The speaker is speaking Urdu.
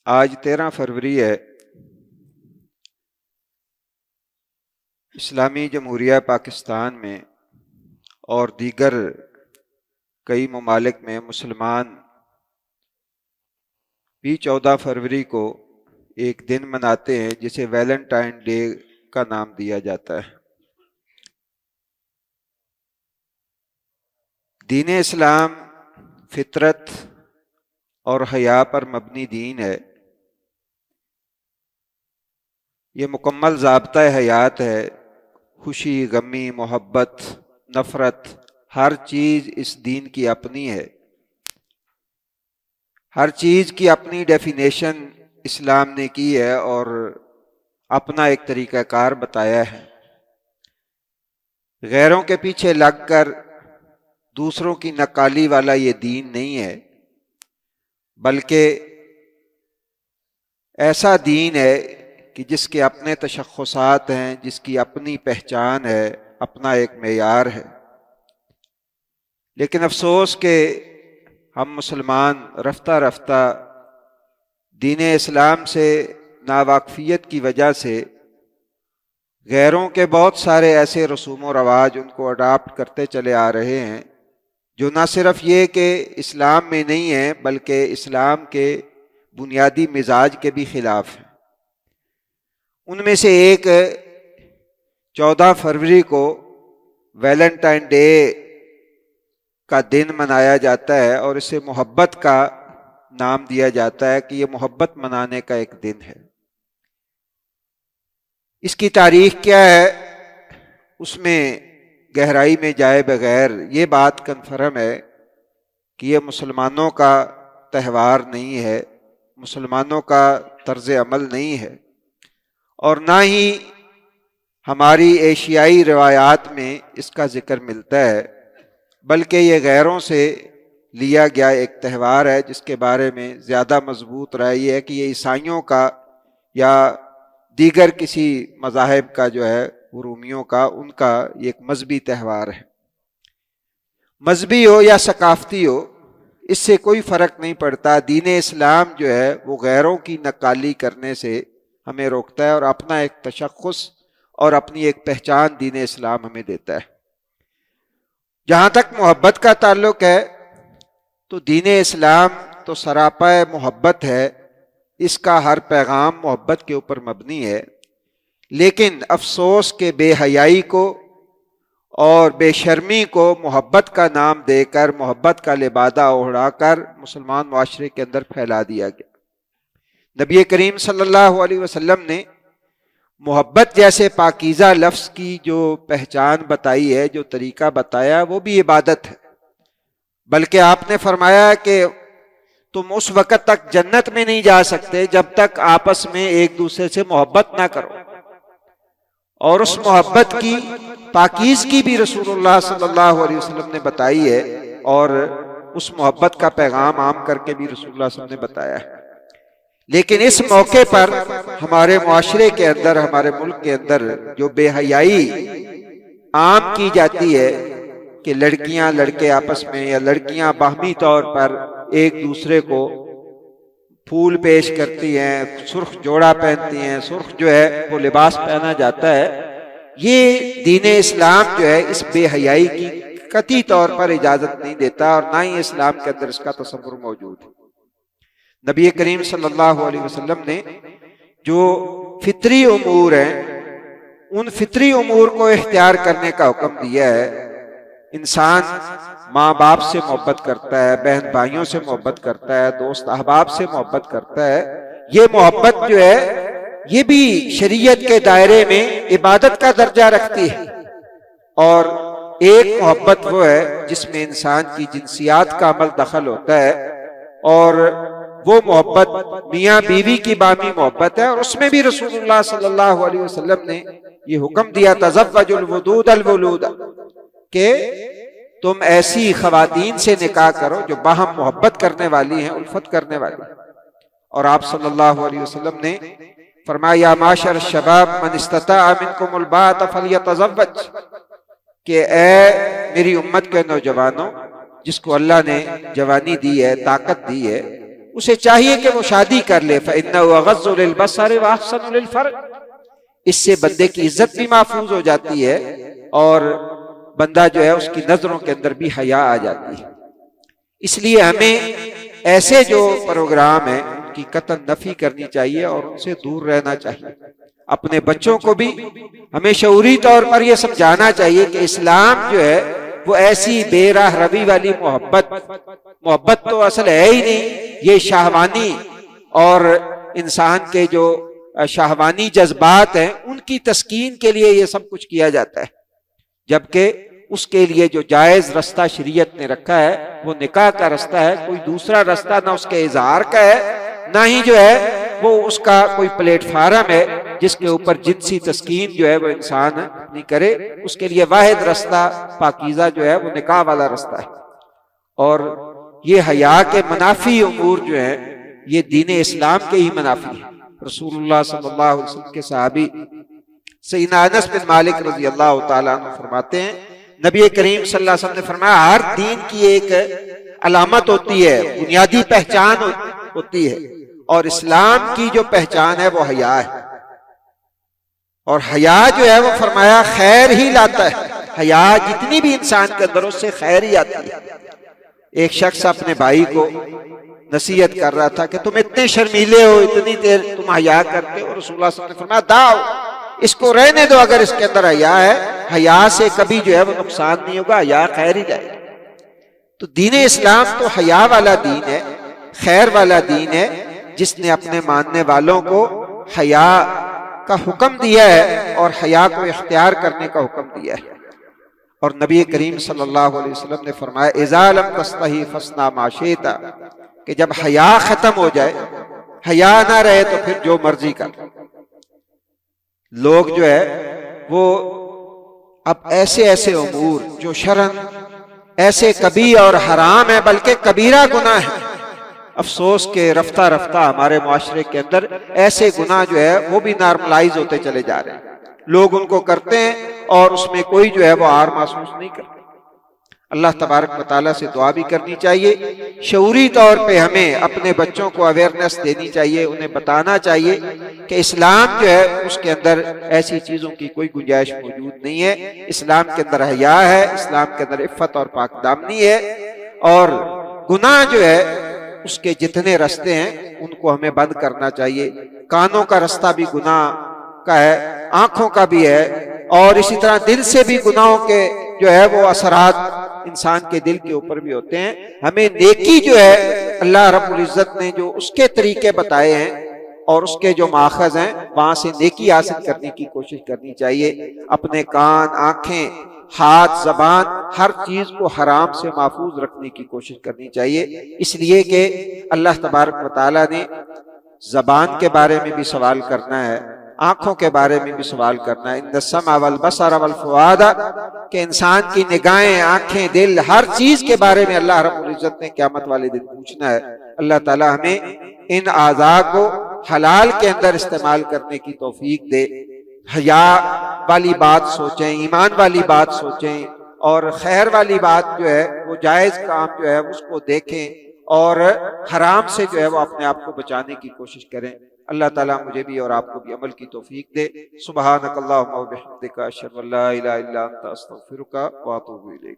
آج 13 فروری ہے۔ اسلامی جمہوریہ پاکستان میں اور دیگر کئی ممالک میں مسلمان بھی 14 فروری کو ایک دن مناتے ہیں جسے ویلنٹائن ڈے کا نام دیا جاتا ہے۔ دین اسلام فطرت اور حیا پر مبنی دین ہے۔ یہ مکمل ضابطۂ حیات ہے۔ خوشی، غمی، محبت، نفرت، ہر چیز اس دین کی اپنی ہے۔ ہر چیز کی اپنی ڈیفینیشن اسلام نے کی ہے اور اپنا ایک طریقہ کار بتایا ہے۔ غیروں کے پیچھے لگ کر دوسروں کی نقالی والا یہ دین نہیں ہے، بلکہ ایسا دین ہے کہ جس کے اپنے تشخصات ہیں، جس کی اپنی پہچان ہے، اپنا ایک معیار ہے۔ لیکن افسوس کہ ہم مسلمان رفتہ رفتہ دین اسلام سے ناواقفیت کی وجہ سے غیروں کے بہت سارے ایسے رسوم و رواج ان کو اڈاپٹ کرتے چلے آ رہے ہیں جو نہ صرف یہ کہ اسلام میں نہیں ہیں بلکہ اسلام کے بنیادی مزاج کے بھی خلاف ہیں۔ ان میں سے ایک 14 فروری کو ویلنٹائن ڈے کا دن منایا جاتا ہے اور اسے محبت کا نام دیا جاتا ہے کہ یہ محبت منانے کا ایک دن ہے۔ اس کی تاریخ کیا ہے اس میں گہرائی میں جائے بغیر یہ بات کنفرم ہے کہ یہ مسلمانوں کا تہوار نہیں ہے، مسلمانوں کا طرز عمل نہیں ہے، اور نہ ہی ہماری ایشیائی روایات میں اس کا ذکر ملتا ہے، بلکہ یہ غیروں سے لیا گیا ایک تہوار ہے جس کے بارے میں زیادہ مضبوط رائے یہ ہے کہ یہ عیسائیوں کا یا دیگر کسی مذاہب کا جو ہے رومیوں کا، ان کا یہ ایک مذہبی تہوار ہے۔ مذہبی ہو یا ثقافتی ہو اس سے کوئی فرق نہیں پڑتا۔ دین اسلام جو ہے وہ غیروں کی نقالی کرنے سے ہمیں روکتا ہے اور اپنا ایک تشخص اور اپنی ایک پہچان دین اسلام ہمیں دیتا ہے۔ جہاں تک محبت کا تعلق ہے تو دین اسلام تو سراپا محبت ہے، اس کا ہر پیغام محبت کے اوپر مبنی ہے، لیکن افسوس کہ بے حیائی کو اور بے شرمی کو محبت کا نام دے کر، محبت کا لبادہ اوڑھا کر مسلمان معاشرے کے اندر پھیلا دیا گیا۔ نبی کریم صلی اللہ علیہ وسلم نے محبت جیسے پاکیزہ لفظ کی جو پہچان بتائی ہے، جو طریقہ بتایا، وہ بھی عبادت ہے، بلکہ آپ نے فرمایا کہ تم اس وقت تک جنت میں نہیں جا سکتے جب تک آپس میں ایک دوسرے سے محبت نہ کرو، اور اس محبت کی پاکیزگی بھی رسول اللہ صلی اللہ علیہ وسلم نے بتائی ہے، اور اس محبت کا پیغام عام کر کے بھی رسول اللہ صلی اللہ علیہ وسلم نے بتایا ہے۔ لیکن اس موقع پر ہمارے معاشرے کے اندر، ہمارے ملک کے اندر جو بے حیائی عام کی جاتی ہے کہ لڑکیاں لڑکے آپس میں یا لڑکیاں باہمی طور پر ایک دوسرے کو پھول پیش کرتی ہیں، سرخ جوڑا پہنتی ہیں، سرخ جو ہے وہ لباس پہنا جاتا ہے، یہ دین اسلام جو ہے اس بے حیائی کی قطعی طور پر اجازت نہیں دیتا، اور نہ ہی اسلام کے اندر اس کا تصور موجود ہے۔ نبی کریم صلی اللہ علیہ وسلم نے جو فطری امور ہیں ان فطری امور کو اختیار کرنے کا حکم دیا ہے۔ انسان ماں باپ سے محبت کرتا ہے، بہن بھائیوں سے محبت کرتا ہے، دوست احباب سے محبت کرتا ہے، یہ محبت جو ہے یہ بھی شریعت کے دائرے میں عبادت کا درجہ رکھتی ہے۔ اور ایک محبت وہ ہے جس میں انسان کی جنسیات کا عمل دخل ہوتا ہے، اور وہ محبت میاں بیوی کی باہمی محبت ہے، اور اس میں بھی رسول اللہ صلی اللہ علیہ وسلم نے یہ حکم دیا تزوج الودود الولود، کہ تم ایسی خواتین سے نکاح کرو جو باہم محبت کرنے والی ہیں، الفت کرنے والی ہیں۔ اور آپ صلی اللہ علیہ وسلم نے فرمایا یا معاشر الشباب من استطاع منکم الباءۃ فلیتزوج، کہ اے میری امت کے نوجوانوں، جس کو اللہ نے جوانی دی ہے، طاقت دی ہے، اسے چاہیے کہ وہ شادی کر لے، فَإِنَّهُ أَغَضُّ لِلْبَصَرِ وَأَحْسَنُ لِلْفَرْجِ، اس سے بندے کی عزت بھی محفوظ ہو جاتی ہے اور بندہ جو ہے اس کی نظروں کے اندر بھی حیا آ جاتی ہے۔ اس لیے ہمیں ایسے جو پروگرام ہیں ان کی قطعاً نفی کرنی چاہیے اور ان سے دور رہنا چاہیے۔ اپنے بچوں کو بھی ہمیں شعوری طور پر یہ سمجھانا چاہیے کہ اسلام جو ہے وہ ایسی بے راہ روی والی محبت تو اصل ہے ہی نہیں، یہ شہوانی اور انسان کے جو شہوانی جذبات ہیں ان کی تسکین کے لیے یہ سب کچھ کیا جاتا ہے، جبکہ اس کے لیے جو جائز رستہ شریعت نے رکھا ہے وہ نکاح کا رستہ ہے، کوئی دوسرا رستہ نہ اس کے اظہار کا ہے نہ ہی جو ہے وہ اس کا کوئی پلیٹ فارم ہے جس کے اوپر جنسی تسکین جو ہے وہ انسان نہیں کرے۔ اس کے لیے واحد رستہ پاکیزہ جو ہے وہ نکاح والا رستہ ہے۔ اور یہ حیا کے منافی امور جو ہیں یہ دین اسلام کے ہی منافی ہیں۔ رسول اللہ صلی اللہ علیہ وسلم کے صحابی سیدنا انس بن مالک رضی اللہ تعالیٰ عنہ فرماتے ہیں نبی کریم صلی اللہ علیہ وسلم نے فرمایا ہر دین کی ایک علامت ہوتی ہے، بنیادی پہچان ہوتی ہے، اور اسلام کی جو پہچان ہے وہ حیا ہے، اور حیا جو ہے وہ فرمایا خیر ہی لاتا ہے۔ حیا جتنی بھی انسان کے اندر اس سے خیر ہی آتی ہے۔ ایک شخص اپنے بھائی کو نصیحت کر رہا تھا کہ تم اتنے شرمیلے ہو، اتنی دیر تم حیا کرتے ہو، رسول اللہ صلی اللہ علیہ وسلم نے فرمایا داؤ، اس کو رہنے دو، اگر اس کے اندر حیا ہے، حیا سے کبھی جو ہے وہ نقصان نہیں ہوگا، حیا خیر ہی جائے گا۔ تو دین اسلام تو حیا والا دین ہے، خیر والا دین ہے، جس نے اپنے ماننے والوں کو حیا کا حکم دیا ہے اور حیا کو اختیار کرنے کا حکم دیا ہے۔ اور نبی کریم صلی اللہ علیہ وسلم نے فرمایا اذا لم تستحی فاصنع ما شئت، کہ جب حیا ختم ہو جائے، حیا نہ رہے تو پھر جو مرضی کر۔ لوگ جو ہے وہ اب ایسے امور جو شرعاً ایسے کبھی اور حرام ہے بلکہ کبیرہ گناہ ہے، افسوس کہ رفتہ رفتہ ہمارے معاشرے کے اندر ایسے گناہ جو ہے وہ بھی نارملائز ہوتے چلے جا رہے ہیں، لوگ ان کو کرتے ہیں اور اس میں کوئی جو ہے وہ عار محسوس نہیں کرتے۔ اللہ تبارک و تعالیٰ سے دعا بھی کرنی چاہیے، شعوری طور پہ ہمیں اپنے بچوں کو اویئرنیس دینی چاہیے، انہیں بتانا چاہیے کہ اسلام جو ہے اس کے اندر ایسی چیزوں کی کوئی گنجائش موجود نہیں ہے، اسلام کے اندر حیا ہے، اسلام کے اندر عفت اور پاک دامنی ہے، اور گناہ جو ہے اس کے جتنے رستے ہیں ان کو ہمیں بند کرنا چاہیے۔ کانوں کا رستہ بھی گناہ کا ہے، آنکھوں کا بھی ہے، اور اسی طرح دل سے بھی گناہوں کے جو ہے وہ اثرات انسان کے دل کے اوپر بھی ہوتے ہیں۔ ہمیں نیکی جو ہے اللہ رب العزت نے جو اس کے طریقے بتائے ہیں اور اس کے جو ماخذ ہیں وہاں سے نیکی حاصل کرنے کی کوشش کرنی چاہیے۔ اپنے کان، آنکھیں، ہاتھ، زبان، ہر چیز کو حرام سے محفوظ رکھنے کی کوشش کرنی چاہیے، اس لیے کہ اللہ تبارک و تعالیٰ نے زبان کے بارے میں بھی سوال کرنا ہے، آنکھوں کے بارے میں بھی سوال کرنا ہے، ان السمع والبصر والفؤاد، کہ انسان کی نگاہیں، آنکھیں، دل، ہر چیز کے بارے میں اللہ رب العزت نے قیامت والے دن پوچھنا ہے۔ اللہ تعالیٰ ہمیں ان اعضاء کو حلال کے اندر استعمال کرنے کی توفیق دے، حیا والی بات سوچیں، ایمان والی بات سوچیں، اور خیر والی بات جو ہے وہ جائز کام جو ہے اس کو دیکھیں، اور حرام سے جو ہے وہ اپنے آپ کو بچانے کی کوشش کریں۔ اللہ تعالیٰ مجھے بھی اور آپ کو بھی عمل کی توفیق دے۔ سبحانک اللہم و بحمدک، اشہد ان لا الہ الا انت، استغفرک و اتوب الیک۔